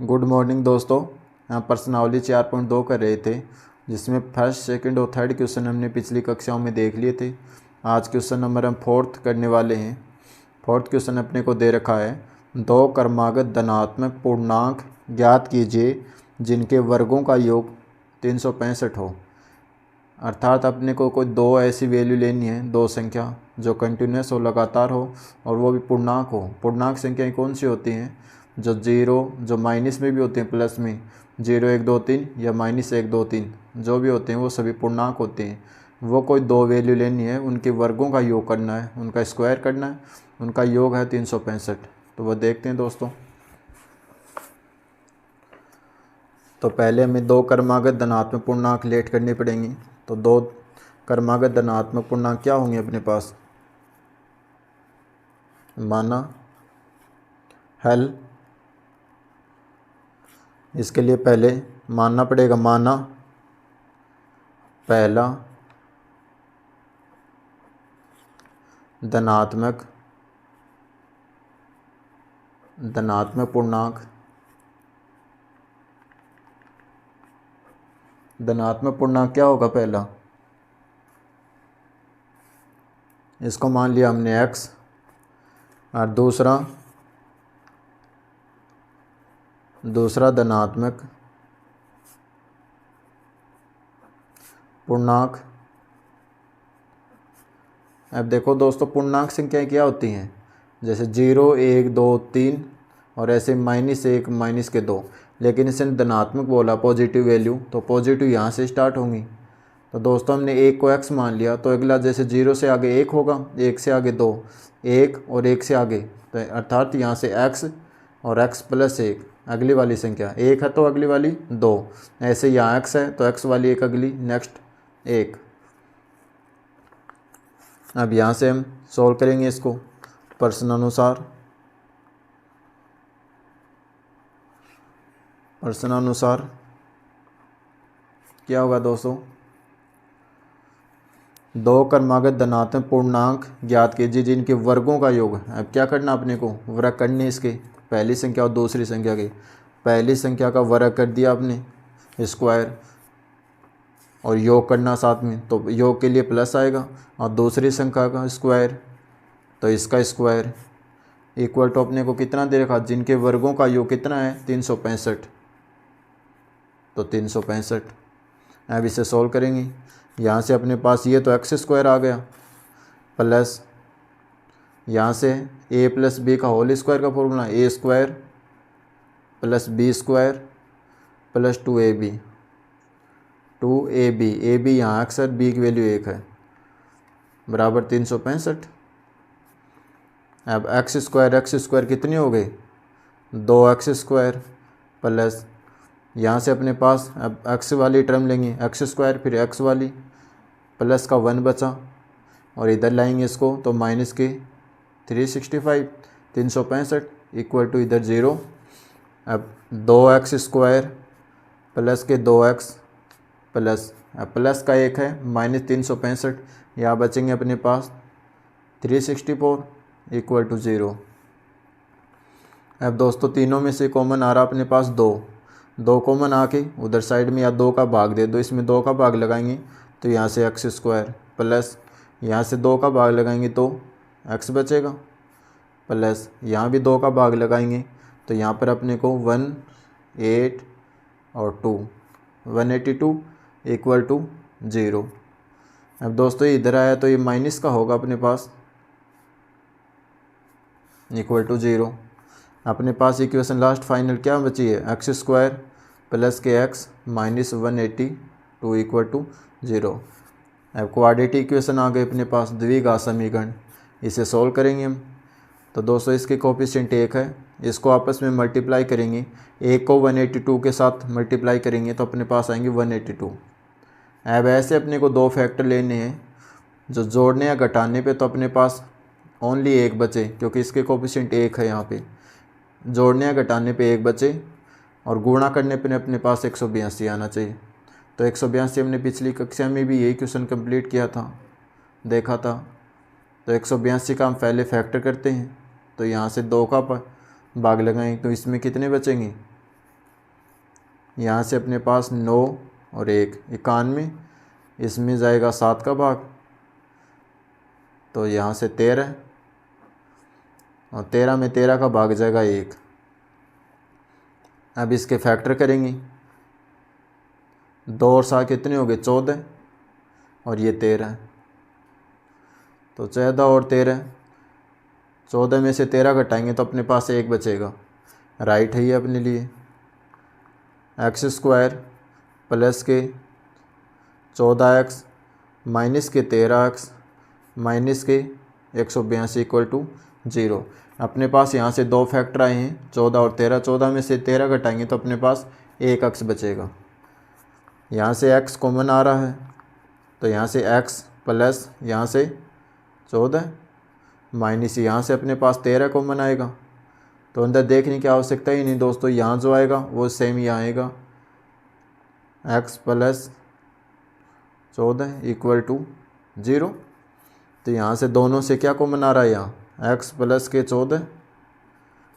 Good morning दोस्तों। हम प्रश्नावली 4.2 कर रहे थे, जिसमें फर्स्ट, सेकंड और थर्ड क्वेश्चन हमने पिछली कक्षाओं में देख लिए थे। आज क्वेश्चन नंबर हम फोर्थ करने वाले हैं। फोर्थ क्वेश्चन अपने को दे रखा है, दो क्रमागत धनात्मक पूर्णांक ज्ञात कीजिए जिनके वर्गों का योग 365 हो। अर्थात अपने को कोई दो ऐसी वैल्यू लेनी है, दो संख्या जो कंटिन्यूस हो, लगातार हो, और वो भी पूर्णांक हो। पूर्णांक संख्याएं कौन सी होती हैं? जो जीरो, जो माइनस में भी होते हैं, प्लस में 0 1 2 3 या -1 2 3 जो भी होते हैं वो सभी पूर्णांक होते हैं। वो कोई दो वैल्यू लेनी है, उनके वर्गों का योग करना है, उनका स्क्वायर करना है, उनका योग है 365। तो वह देखते हैं दोस्तों। तो पहले हमें दो क्रमागत धनात्मक पूर्णांक लेट करनी पड़ेंगी। तो दो क्रमागत धनात्मक पूर्णांक क्या होंगे अपने पास? माना हल। इसके लिए पहले मानना पड़ेगा, माना पहला धनात्मक पूर्णांक। धनात्मक पूर्णांक क्या होगा? पहला, इसको मान लिया हमने x, और दूसरा धनात्मक पूर्णांक। अब देखो दोस्तों, पूर्णांक संख्याएं क्या होती हैं? जैसे 0 1 2 3 और ऐसे -1 -2, लेकिन इसे धनात्मक बोला, पॉजिटिव वैल्यू, तो पॉजिटिव यहाँ से स्टार्ट होंगी। तो दोस्तों हमने 1 को x मान लिया, तो अगला जैसे 0 से आगे 1 होगा, 1 से आगे 2, 1 और 1 से आगे, तो अर्थात यहाँ से x और x + 1 अगली वाली संख्या 1 है तो अगली वाली 2, ऐसे यहाँ x है तो x वाली एक अगली, नेक्स्ट 1। अब यहाँ से हम सॉल्व करेंगे इसको प्रश्नानुसार। क्या होगा दोस्तों? दो क्रमागत धनात्मक पूर्णांक ज्ञात कीजिए जिनके वर्गों का योग। अब क्या करना अपने को? वर्ग करने इसके, पहली संख्या और दूसरी संख्या के। पहली संख्या का वर्ग कर दिया आपने, स्क्वायर, और योग करना साथ में, तो योग के लिए प्लस आएगा, और दूसरी संख्या का स्क्वायर, तो इसका स्क्वायर, इक्वल टू अपने को कितना दे रखा? जिनके वर्गों का योग कितना है? 365, तो 365। अब इसे सॉल्व करेंगे। यहाँ से अपने पास ये तो x² आ गया, प्लस यहाँ से a + b का होल स्क्वायर का फॉर्मूला, a² + b² + 2ab यहाँ x है, b की वैल्यू 1 है, बराबर 365। अब x² कितनी हो गई? 2x² प्लस यहाँ से अपने पास अब x वाली टर्म लेंगे, x² फिर x वाली, प्लस का 1 बचा, और इधर लाएंगे इसको तो माइनस के 365, 365 इक्वल टू इधर 0। अब 2x² प्लस के 2x प्लस, अब प्लस का 1 है, -365, यहाँ बचेंगे अपने पास 364 इक्वल टू 0। अब दोस्तों तीनों में से कॉमन आ रहा अपने पास 2 कॉमन आके उधर साइड में या 2 का भाग दे दो, इसमें 2 का भाग लगाएंगे तो यहाँ से x² प्लस यहाँ से 2 का भाग लगाएंगे तो x बचेगा, प्लस यहाँ भी 2 का भाग लगाएंगे तो यहाँ पर अपने को 1 8 और 2 182 इक्वल टू 0। अब दोस्तों इधर आया तो ये माइनस का होगा अपने पास, इक्वल टू 0। अपने पास इक्वेशन लास्ट फाइनल क्या बची है? x² प्लस के x -182 इक्वल टू 0। अब क्वाड्रेटिक इक्वेशन आ गए अपने पास, द्विघात समीकरण, इसे सॉल्व करेंगे हम। तो दोस्तों इसके कोफिशिएंट 1 है, इसको आपस में मल्टीप्लाई करेंगे, 1 को 182 के साथ मल्टीप्लाई करेंगे तो अपने पास आएंगे 182। अब ऐसे अपने को दो फैक्टर लेने हैं, जो जोड़ने या घटाने पे तो अपने पास ओनली 1 बचे, क्योंकि इसके कोफिशिएंट 1 है यहाँ पे, जोड़ने या घटाने पे 1 बचे, और गुणा करने पे अपने पास 182 आना चाहिए। तो 182 हमने पिछली कक्षा में भी यही क्वेश्चन कंप्लीट किया था, देखा था। तो 182 का हम पहले फैक्टर करते हैं, तो यहाँ से 2 का भाग लगाएं तो इसमें कितने बचेंगे? यहाँ से अपने पास 9 और 1 91, इसमें जाएगा 7 का भाग, तो यहाँ से 13 और 13 में 13 का भाग जाएगा 1। अब इसके फैक्टर करेंगे, 2 और 7 कितने हो गए 14 और ये 13, तो 14 और 13, 14 में से 13 घटाएंगे तो अपने पास 1 बचेगा। राइट है ये अपने लिए। एक्स स्क्वायर प्लस के 14x माइनस के 13x माइनस के 182 इक्वल टू 0। अपने पास यहाँ से 2 फैक्टर आए हैं 14 और 13, 14 में से 13 घटाएंगे तो अपने पास 1x बचेगा। यहाँ से x कॉमन आ रहा है तो यहाँ से x प्लस यहाँ से 14 माइनस यहाँ से अपने पास 13 कॉमन आएगा, तो अंदर देखने की आवश्यकता ही नहीं दोस्तों, यहाँ जो आएगा वो सेम यहाँ आएगा, x प्लस 14 इक्वल टू 0। तो यहाँ से दोनों से क्या कॉमन आ रहा है, यहाँ x प्लस के 14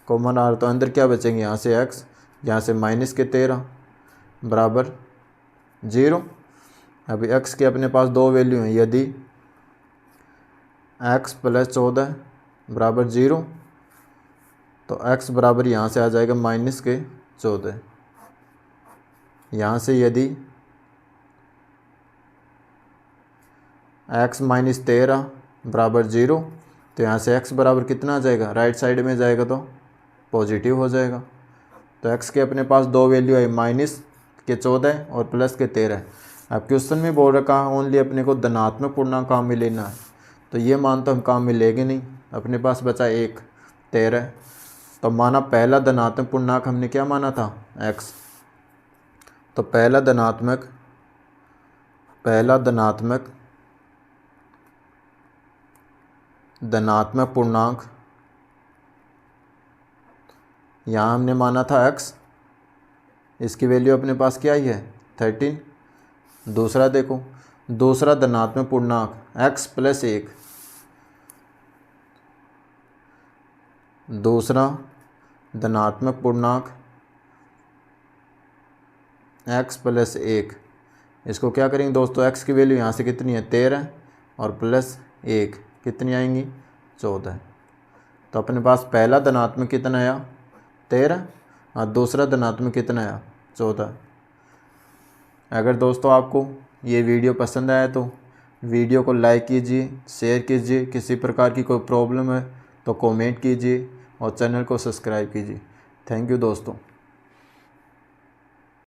कॉमन आ रहा, तो अंदर क्या बचेंगे, यहाँ से x, यहाँ से माइनस के 13 बराबर 0। अभी x के अपने पास 2 वैल्यू हैं, यदि x प्लस 14 बराबर 0 तो x बराबर यहाँ से आ जाएगा माइनस के 14। यहाँ से यदि x माइनस 13 बराबर 0 तो यहाँ से x बराबर कितना आ जाएगा, राइट साइड में जाएगा तो पॉजिटिव हो जाएगा। तो x के अपने पास 2 वैल्यू है, माइनस के 14 और प्लस के 13। अब क्वेश्चन में बोल रखा है ओनली अपने को धनात्मक पूर्णांक काम में लेना है, तो ये मान तो हम काम में लेंगे नहीं। अपने पास बचा 1 13, तो माना पहला धनात्मक पूर्णांक हमने क्या माना था x, तो पहला धनात्मक पूर्णांक यहाँ हमने माना था x, इसकी वैल्यू अपने पास क्या ही है 13। दूसरा देखो, दूसरा धनात्मक पूर्णांक x प्लस 1, दूसरा धनात्मक पूर्णांक x प्लस 1, इसको क्या करेंगे दोस्तों, x की वैल्यू यहाँ से कितनी है 13 और प्लस 1 कितनी आएंगी 14। तो अपने पास पहला धनात्मक कितना आया 13 और दूसरा धनात्मक कितना आया 14। अगर दोस्तों आपको ये वीडियो पसंद आया तो वीडियो को लाइक कीजिए, शेयर कीजिए, किसी प्रकार की कोई प्रॉब्लम है तो कमेंट कीजिए और चैनल को सब्सक्राइब कीजिए। थैंक यू दोस्तों।